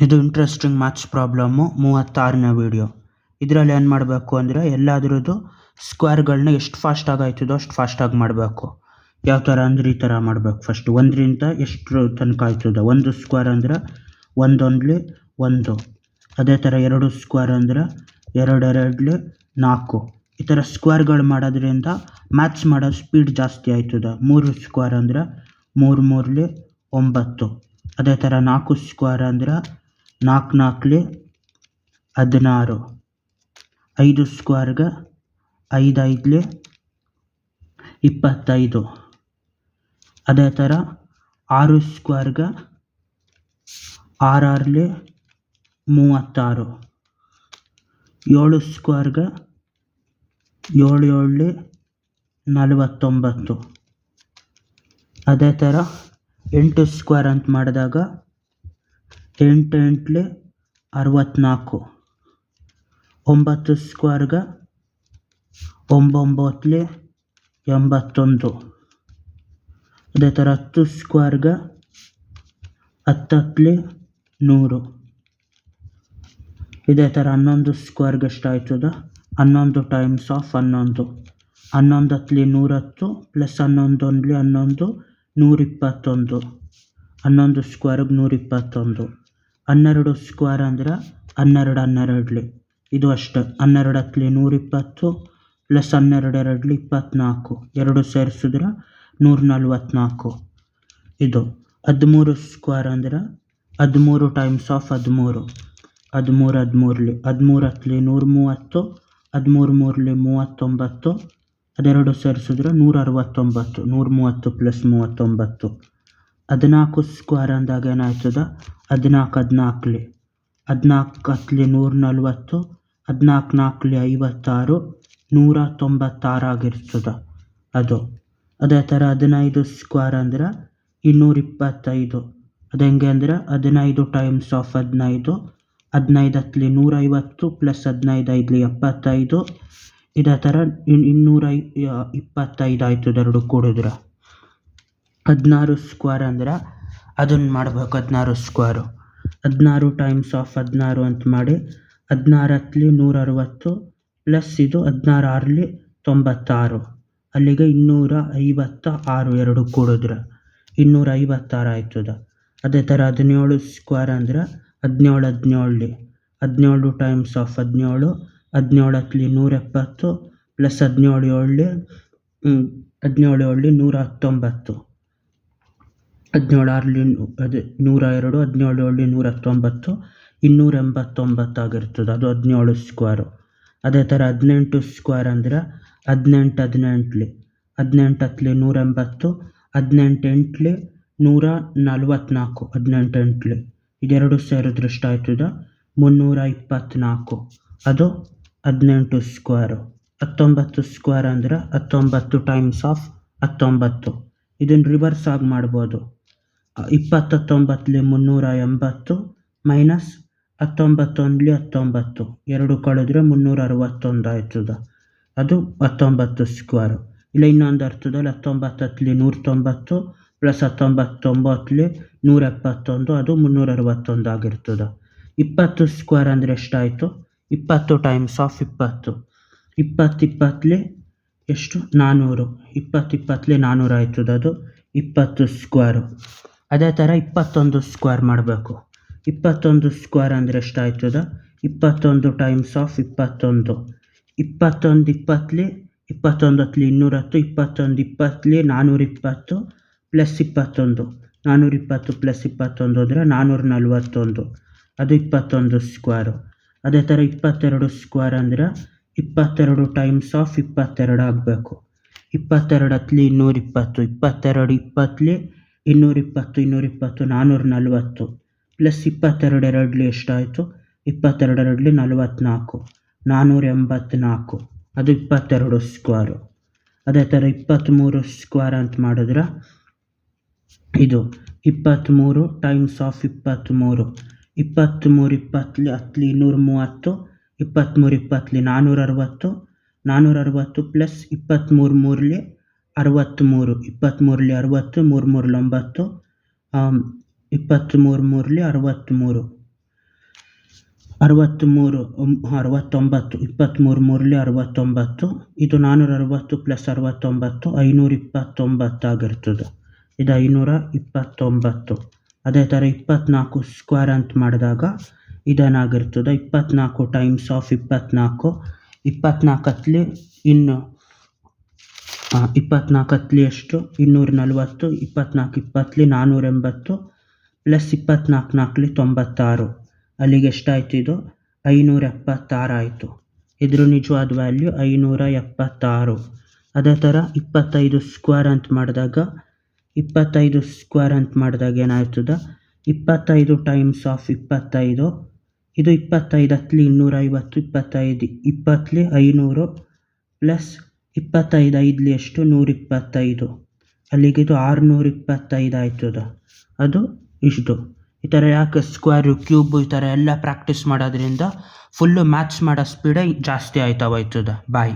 ಇದು interesting maths problem 36ನೇ video. ಇದರಲ್ಲಿ ಏನು ಮಾಡಬೇಕು ಅಂದರೆ ಎಲ್ಲಾದ್ರದ್ದು ಸ್ಕ್ವೇರ್ಗಳನ್ನ ಎಷ್ಟು ಫಾಸ್ಟಾಗಿ ಆಯ್ತದೋ ಅಷ್ಟು ಫಾಸ್ಟಾಗಿ ಮಾಡಬೇಕು. ಯಾವ ಥರ ಅಂದರೆ ಈ ಥರ ಮಾಡಬೇಕು. ಫಸ್ಟ್ 1ರಿಂದ ಎಷ್ಟು ತನಕ ಆಯ್ತದ. 1 ಸ್ಕ್ವೇರ್ ಅಂದರೆ 1 1 1. ಅದೇ ಥರ 2 ಸ್ಕ್ವೇರ್ ಅಂದರೆ 2 2 4. ಈ ಥರ ಸ್ಕ್ವೇರ್ಗಳು ಮಾಡೋದ್ರಿಂದ ಮ್ಯಾಥ್ಸ್ ಮಾಡೋ ಸ್ಪೀಡ್ ಜಾಸ್ತಿ ಆಯ್ತದ. 3 ಸ್ಕ್ವೇರ್ ಅಂದರೆ 3 3 9. ಅದೇ ಥರ 4 ಸ್ಕ್ವೇರ್ ಅಂದರೆ 4 4 16. 5 ಸ್ಕ್ವೇರ್ಗೆ 5 5 25. ಅದೇ ಥರ 6 ಸ್ಕ್ವೇರ್ಗೆ 6 6 36. 7 ಸ್ಕ್ವೇರ್ಗೆ 7 7 49. ಅದೇ ಥರ 8 ಸ್ಕ್ವೇರ್ ಅಂತ ಮಾಡಿದಾಗ 8 8 64. 9 ಸ್ಕ್ವೇರ್ಗೆ 9 9 81. ಅದೇ ಥರ 10 ಸ್ಕ್ವೇರ್ಗೆ 10 10 100. ಇದೇ ಥರ 11 ಸ್ಕ್ವೇರ್ಗೆ ಎಷ್ಟಾಯ್ತದ. 11 ಟೈಮ್ಸ್ ಆಫ್ 11. 11 10 110 ಪ್ಲಸ್ 11 1 11 121. 11 ಸ್ಕ್ವೇರ್ಗೆ 121. 12 ಸ್ಕ್ವೇರ್ ಅಂದರೆ 12 12. ಇದು ಅಷ್ಟೇ. 12 10 120 ಪ್ಲಸ್ 12 2 24. 2 ಸೇರಿಸಿದ್ರೆ 144. ಇದು 13 ಸ್ಕ್ವೇರ್ ಅಂದರೆ 13 ಟೈಮ್ಸ್ ಆಫ್ 13. 13 13 13 10 130. 13 3 39. ಅದೆರಡು ಸೇರಿಸಿದ್ರೆ 169. 130 ಪ್ಲಸ್ 39. 14 ಸ್ಕ್ವೇರ್ ಅಂದಾಗ ಏನಾಯ್ತದ. 14 14 14 140. 14 4 56 196 ಆಗಿರ್ತದ ಅದು. ಅದೇ ಥರ 15 ಸ್ಕ್ವೇರ್ ಅಂದರೆ 225. ಅದು ಹೆಂಗೆ ಅಂದರೆ 15 ಟೈಮ್ಸ್ ಆಫ್ 15. 15 10 150 ಪ್ಲಸ್ 15 5 75. ಇದೇ ಥರ 225 ಆಯ್ತದ ಎರಡು ಕೂಡಿದ್ರೆ. 16 ಸ್ಕ್ವೇರ್ ಅಂದರೆ ಅದನ್ನು ಮಾಡಬೇಕು. 16 ಸ್ಕ್ವೇರು 16 ಟೈಮ್ಸ್ ಆಫ್ 16 ಅಂತ ಮಾಡಿ 16 10 160 ಪ್ಲಸ್ ಇದು 16 6 96. ಅಲ್ಲಿಗೆ 256 ಎರಡು ಕೂಡಿದ್ರೆ 256 ಆಯ್ತದ. ಅದೇ ಥರ 17 ಸ್ಕ್ವೇರ್ ಅಂದರೆ 17 17 17 ಟೈಮ್ಸ್ ಆಫ್ 17. 17 10 170 ಪ್ಲಸ್ 17 7 17 7 119. 17 6 ಅದೇ 102. 17 7 119 289 ಆಗಿರ್ತದೆ. ಅದು 17 ಸ್ಕ್ವೇರು. ಅದೇ ಥರ 18 ಸ್ಕ್ವೇರ್ ಅಂದರೆ 18 18 18 10 180. 18 8 144. 18 8 ಇದೆರಡು ಸೇರಿದ್ರೆ ಎಷ್ಟಾಯ್ತದ 324. ಅದು 18 ಸ್ಕ್ವೇರು. 19 ಸ್ಕ್ವೇರ್ ಅಂದರೆ 19 ಟೈಮ್ಸ್ ಆಫ್ 19. ಇದನ್ನು ರಿವರ್ಸ್ ಆಗಿ ಮಾಡ್ಬೋದು. 20 19 380 ಮೈನಸ್ 19 1 19. ಎರಡು ಕಳೆದ್ರೆ 361 ಆಯ್ತದ. ಅದು 19 ಸ್ಕ್ವೇರು. ಇಲ್ಲ ಇನ್ನೊಂದು ಅರ್ಥದಲ್ಲಿ 19 190 ಪ್ಲಸ್ 19 9 171. ಅದು 361 ಆಗಿರ್ತದೆ. 20 ಸ್ಕ್ವೇರ್ ಅಂದರೆ ಎಷ್ಟಾಯಿತು. 20 ಟೈಮ್ಸ್ ಆಫ್ 20. 20 20 ಎಷ್ಟು 400. 20 20 400 ಆಯ್ತದ. ಅದು 20 ಸ್ಕ್ವೇರು. ಅದೇ ಥರ 21 ಸ್ಕ್ವೇರ್ ಮಾಡಬೇಕು. 21 ಸ್ಕ್ವೇರ್ ಅಂದರೆ ಎಷ್ಟಾಯ್ತದ. 21 ಟೈಮ್ಸ್ ಆಫ್ 21. 21 20 21 210. 21 20 420 ಪ್ಲಸ್ 21. 420 ಪ್ಲಸ್ 21 ಅಂದರೆ 441. ಅದು 21 ಸ್ಕ್ವೇರು. ಅದೇ ಥರ 22 ಸ್ಕ್ವೇರ್ ಅಂದರೆ 22 ಟೈಮ್ಸ್ ಆಫ್ 22 ಆಗಬೇಕು. 22 10 220. 22 20 220 220 440 ಪ್ಲಸ್ 22 2 ಎಷ್ಟಾಯಿತು. 22 2 44 484. ಅದು 22 ಸ್ಕ್ವೇರು. ಅದೇ ಥರ 23 ಸ್ಕ್ವೇರ್ ಅಂತ ಮಾಡಿದ್ರೆ ಇದು 23 ಟೈಮ್ಸ್ ಆಫ್ 23. 23 20 10 230. 23 20 460. 460 ಪ್ಲಸ್ 23 3 63. 23 60 3 3 9 23 ಮೂರಲಿ 63, 63 69, 23 ಮೂರಲಿ 69. ಇದು 460 ಪ್ಲಸ್ 69 529 ಆಗಿರ್ತದೆ. ಇದು 529. ಅದೇ ಥರ 24 ಸ್ಕ್ವೇರ್ ಅಂತ ಮಾಡಿದಾಗ ಇದೇನಾಗಿರ್ತದೆ, 24 ಟೈಮ್ಸ್ ಆಫ್ 24. 24 ಇನ್ನು 24 ಎಷ್ಟು 240, 24 20 480 ಪ್ಲಸ್ 24 96. ಅಲ್ಲಿಗೆ ಎಷ್ಟಾಯ್ತು, ಇದು 576 ಆಯಿತು. ಇದ್ರ ನಿಜವಾದ ವ್ಯಾಲ್ಯೂ 576. ಅದೇ ಥರ 25 ಸ್ಕ್ವೇರ್ ಅಂತ ಮಾಡಿದಾಗ ಏನಾಯ್ತದೆ, 25 ಟೈಮ್ಸ್ ಆಫ್ 25. ಇದು 25 250, 25 20 500 ಪ್ಲಸ್ 25 5 ಎಷ್ಟು 125. ಅಲ್ಲಿಗೆ ಇದು 625 ಆಯ್ತದೆ. ಅದು ಇಷ್ಟು. ಈ ಥರ ಯಾಕೆ ಸ್ಕ್ವೇರು ಕ್ಯೂಬು ಈ ಥರ ಎಲ್ಲ ಪ್ರಾಕ್ಟೀಸ್ ಮಾಡೋದ್ರಿಂದ ಫುಲ್ಲು ಮ್ಯಾಥ್ಸ್ ಮಾಡೋ ಸ್ಪೀಡೇ ಜಾಸ್ತಿ ಆಯ್ತಾ ಹೋಯ್ತದೆ. ಬಾಯ್.